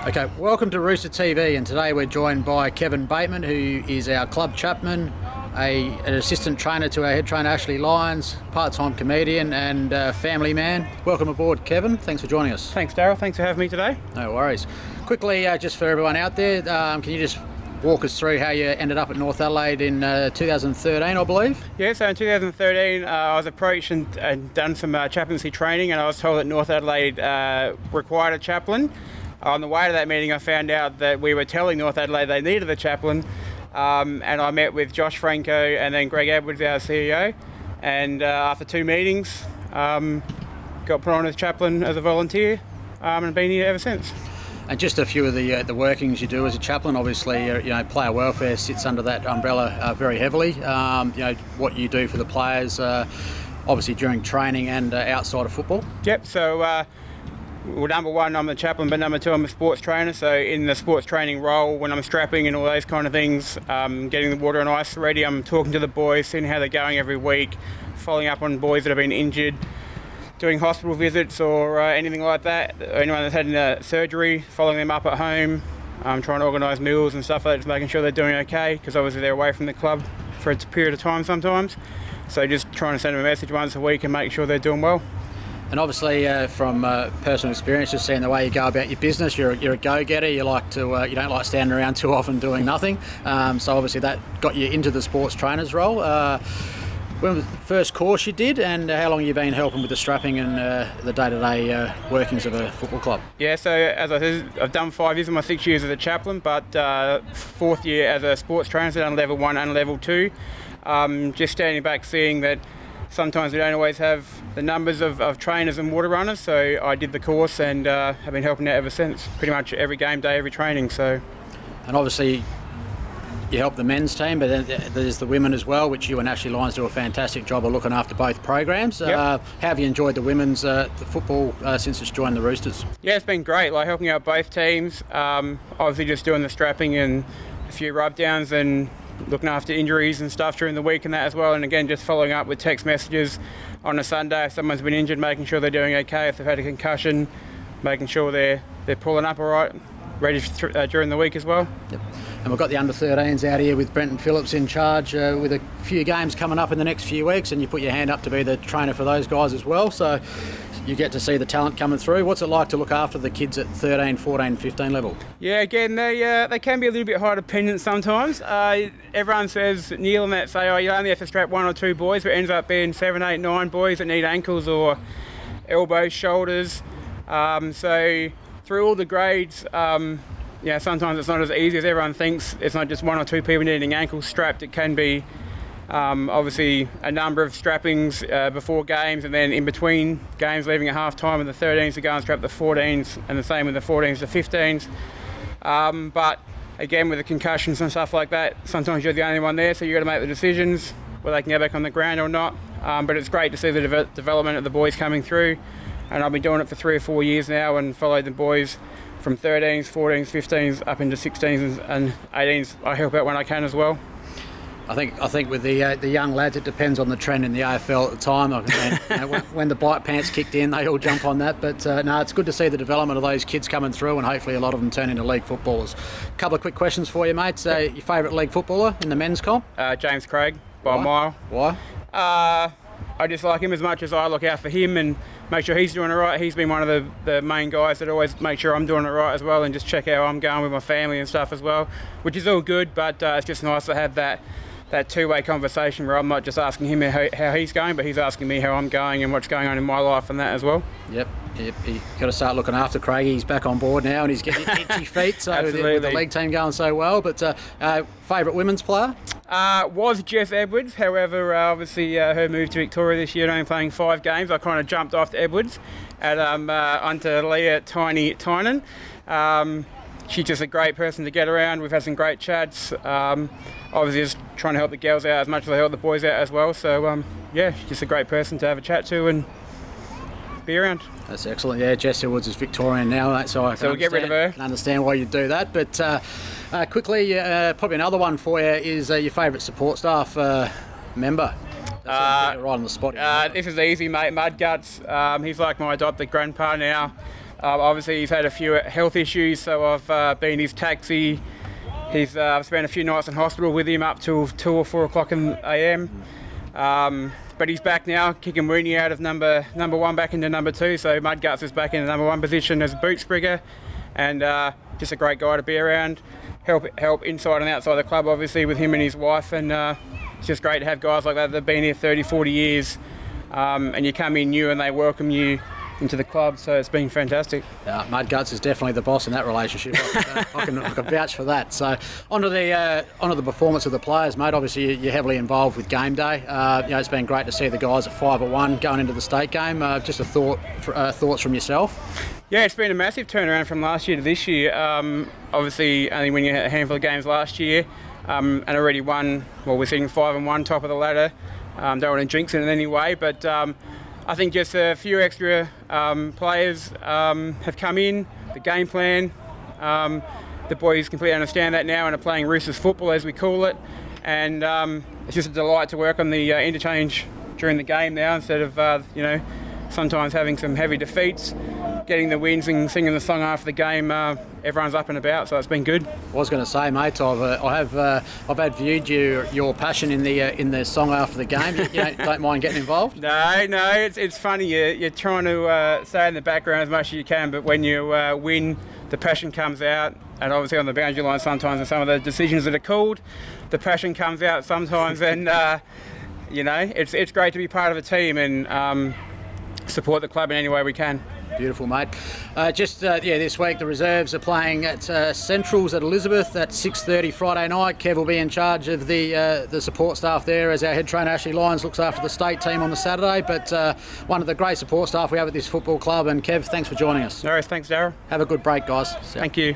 Okay, welcome to Rooster TV, and today we're joined by Kevin Bateman, who is our club chaplain, an assistant trainer to our head trainer Ashley Lyons, part-time comedian and family man. Welcome aboard, Kevin. Thanks for joining us. Thanks, Darryl. Thanks for having me today. No worries. Quickly, just for everyone out there, can you just walk us through how you ended up at North Adelaide in 2013, I believe? Yeah, so in 2013 I was approached and done some chaplaincy training, and I was told that North Adelaide required a chaplain. On the way to that meeting I found out that we were telling North Adelaide they needed a chaplain, and I met with Josh Franco and then Greg Edwards, our CEO, and after 2 meetings got put on as chaplain as a volunteer, and been here ever since. And just a few of the workings you do as a chaplain. Obviously, player welfare sits under that umbrella very heavily. What you do for the players, obviously during training and outside of football. Yep. So, well, number one, I'm the chaplain, but number two, I'm a sports trainer. So, in the sports training role, when I'm strapping and all those kind of things, getting the water and ice ready, I'm talking to the boys, seeing how they're going every week, following up on boys that have been injured, doing hospital visits or anything like that. Anyone that's had surgery, following them up at home, trying to organise meals and stuff like that, just making sure they're doing okay, because obviously they're away from the club for a period of time sometimes. So just trying to send them a message once a week and make sure they're doing well. And obviously, from personal experience, just seeing the way you go about your business, you're a go-getter. You like to, you don't like standing around too often doing nothing. So obviously that got you into the sports trainer's role. When was the first course you did, and how long have you been helping with the strapping and the day-to-day workings of a football club? Yeah, so as I said, I've done 5 years of my 6 years as a chaplain, but 4th year as a sports trainer, so done level 1 and level 2. Just standing back, seeing that sometimes we don't always have the numbers of trainers and water runners, so I did the course and have been helping out ever since, pretty much every game day, every training. So, and obviously you help the men's team, but then there's the women as well, which you and Ashley Lyons do a fantastic job of looking after both programs. Yep. How have you enjoyed the women's the football since it's joined the Roosters? Yeah, it's been great, like helping out both teams. Obviously just doing the strapping and a few rub downs and looking after injuries and stuff during the week and that as well. And again, just following up with text messages on a Sunday if someone's been injured, making sure they're doing okay, if they've had a concussion, making sure they're pulling up all right, ready during the week as well. Yep. And we've got the under-13s out here with Brenton Phillips in charge with a few games coming up in the next few weeks, and you put your hand up to be the trainer for those guys as well, so you get to see the talent coming through. What's it like to look after the kids at 13, 14, 15 level? Yeah, again, they can be a little bit high dependent sometimes. Everyone says, Neil and that say, oh, you only have to strap 1 or 2 boys, but it ends up being 7, 8, 9 boys that need ankles or elbows, shoulders. So through all the grades, sometimes it's not as easy as everyone thinks. It's not just 1 or 2 people needing ankles strapped. It can be obviously a number of strappings before games, and then in between games, leaving at half time, and the 13s to go and strap the 14s, and the same with the 14s to 15s. But again, with the concussions and stuff like that, sometimes you're the only one there, so you've got to make the decisions whether they can go back on the ground or not. But it's great to see the development of the boys coming through, and I've been doing it for 3 or 4 years now and followed the boys from 13s, 14s, 15s up into 16s and 18s. I help out when I can as well. I think with the young lads, it depends on the trend in the AFL at the time. When the bite pants kicked in, they all jump on that. But no, it's good to see the development of those kids coming through, and hopefully a lot of them turn into league footballers. A couple of quick questions for you, mate. So, your favourite league footballer in the men's comp? James Craig, by a mile. Why? I just like him as much as I look out for him and make sure he's doing it right. He's been one of the main guys that always make sure I'm doing it right as well, and just check how I'm going with my family and stuff as well, which is all good, but it's just nice to have that two-way conversation where I'm not just asking him how he's going, but he's asking me how I'm going and what's going on in my life and that as well. Yep. You've got to start looking after Craig. He's back on board now and he's getting itchy feet, so with the league team going so well. But favourite women's player? Was Jess Edwards. However, obviously her move to Victoria this year, only playing 5 games, I kind of jumped off to Edwards and onto Leah Tiny Tynan. She's just a great person to get around. We've had some great chats. Obviously just trying to help the girls out as much as I help the boys out as well. So yeah, she's just a great person to have a chat to and be around. That's excellent. Yeah, Jess Edwards is Victorian now, mate, so we'll get rid of her. I can understand why you do that. But quickly, probably another one for you is your favourite support staff member. Right on the spot. This is easy, mate. Mudguts. He's like my adopted grandpa now. Obviously, he's had a few health issues, so I've been his taxi. I've spent a few nights in hospital with him up till 2 or 4 o'clock in the AM. But he's back now, kicking Weenie out of number 1 back into number 2. So Mudguts is back in the number 1 position as a boot sprigger, and just a great guy to be around. Help inside and outside the club, obviously, with him and his wife. And it's just great to have guys like that that've been here 30, 40 years, and you come in new and they welcome you into the club, so it's been fantastic. Mudguts is definitely the boss in that relationship. I can vouch for that. So onto the performance of the players, mate. Obviously you're heavily involved with game day. It's been great to see the guys at 5-1 going into the state game. Just thoughts from yourself. Yeah, it's been a massive turnaround from last year to this year. Obviously only winning a handful of games last year, and already won. Well, we're sitting 5-1, top of the ladder. Don't want to jinx it in any way, but I think just a few extra players have come in, the game plan. The boys completely understand that now and are playing Roosters football, as we call it. And it's just a delight to work on the interchange during the game now, instead of, sometimes having some heavy defeats. Getting the wins and singing the song after the game, everyone's up and about, so it's been good. I was going to say, mate, I've had viewed your passion in the song after the game. You don't mind getting involved? No, it's funny. You're trying to stay in the background as much as you can, but when you win, the passion comes out. And obviously on the boundary line sometimes, and some of the decisions that are called, the passion comes out sometimes. And it's great to be part of a team and support the club in any way we can. Beautiful, mate. This week the reserves are playing at Centrals at Elizabeth at 6:30 Friday night. Kev will be in charge of the support staff there, as our head trainer Ashley Lyons looks after the state team on the Saturday. But one of the great support staff we have at this football club. And Kev, thanks for joining us. No worries, thanks, Darryl. Have a good break, guys. Thank you.